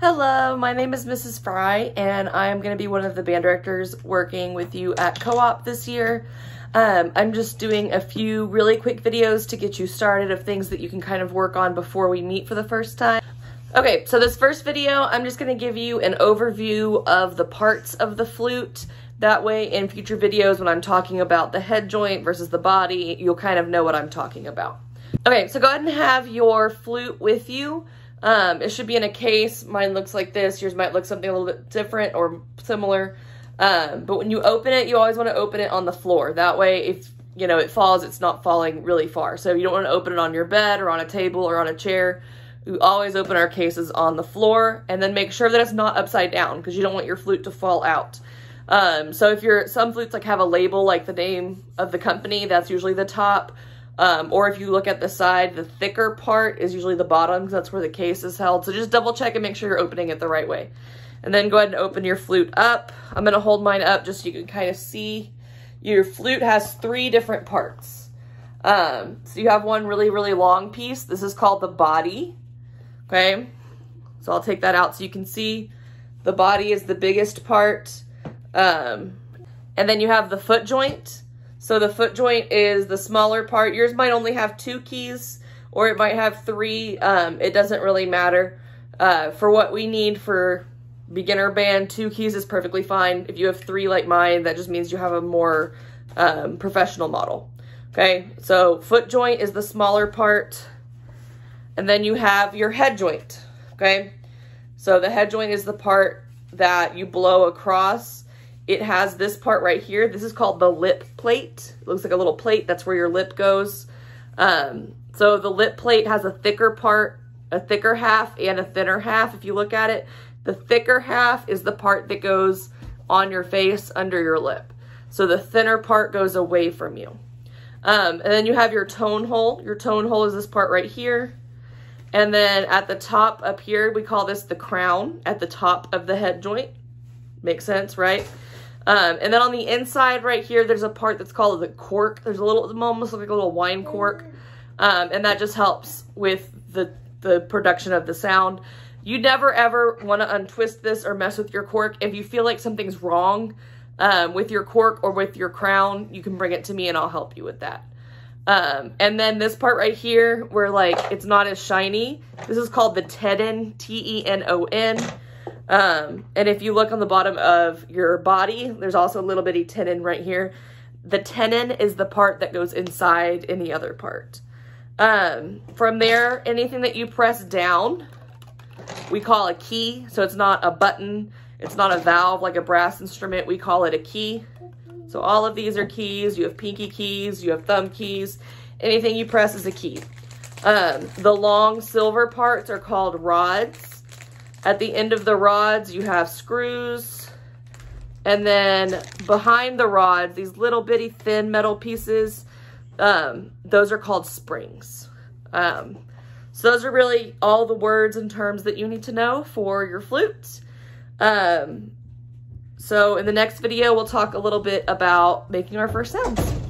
Hello, my name is Mrs. Fry, and I'm going to be one of the band directors working with you at Co-op this year. I'm just doing a few really quick videos to get you started of things that you can kind of work on before we meet for the first time. Okay, so this first video, I'm just going to give you an overview of the parts of the flute. That way, in future videos, when I'm talking about the head joint versus the body, you'll kind of know what I'm talking about. Okay, so go ahead and have your flute with you. It should be in a case. Mine looks like this. Yours might look something a little bit different or similar. But when you open it, you always want to open it on the floor. That way, if it falls, it's not falling really far. So you don't want to open it on your bed or on a table or on a chair. We always open our cases on the floor, and then make sure that it's not upside down because you don't want your flute to fall out. So if some flutes have a label like the name of the company, that's usually the top. Or if you look at the side, the thicker part is usually the bottom because that's where the case is held. So just double check and make sure you're opening it the right way. And then go ahead and open your flute up. I'm going to hold mine up just so you can kind of see. Your flute has 3 different parts. So you have one really, really long piece. This is called the body. Okay. So I'll take that out so you can see. The body is the biggest part. And then you have the foot joint. So the foot joint is the smaller part. Yours might only have 2 keys, or it might have 3. It doesn't really matter. For what we need for beginner band, 2 keys is perfectly fine. If you have 3 like mine, that just means you have a more professional model. Okay, so foot joint is the smaller part. And then you have your head joint, okay? So the head joint is the part that you blow across. It has this part right here. This is called the lip plate. It looks like a little plate. That's where your lip goes. So the lip plate has a thicker part, a thicker half, and a thinner half. If you look at it, the thicker half is the part that goes on your face under your lip. So the thinner part goes away from you. And then you have your tone hole. Your tone hole is this part right here. And then at the top up here, we call this the crown at the top of the head joint. Makes sense, right? And then on the inside right here, there's a part that's called the cork. There's a little, it almost looks like a little wine cork. And that just helps with the production of the sound. You never ever want to untwist this or mess with your cork. If you feel like something's wrong with your cork or with your crown, you can bring it to me and I'll help you with that. And then this part right here where it's not as shiny, this is called the tenon, T-E-N-O-N. And if you look on the bottom of your body, there's also a little bitty tenon right here. The tenon is the part that goes inside any other part. From there, anything that you press down, we call a key. So it's not a button. It's not a valve like a brass instrument. We call it a key. So all of these are keys. You have pinky keys. You have thumb keys. Anything you press is a key. The long silver parts are called rods. At the end of the rods, you have screws. And then behind the rods, these little bitty thin metal pieces, those are called springs. So those are really all the words and terms that you need to know for your flute. So in the next video, we'll talk a little bit about making our first sounds.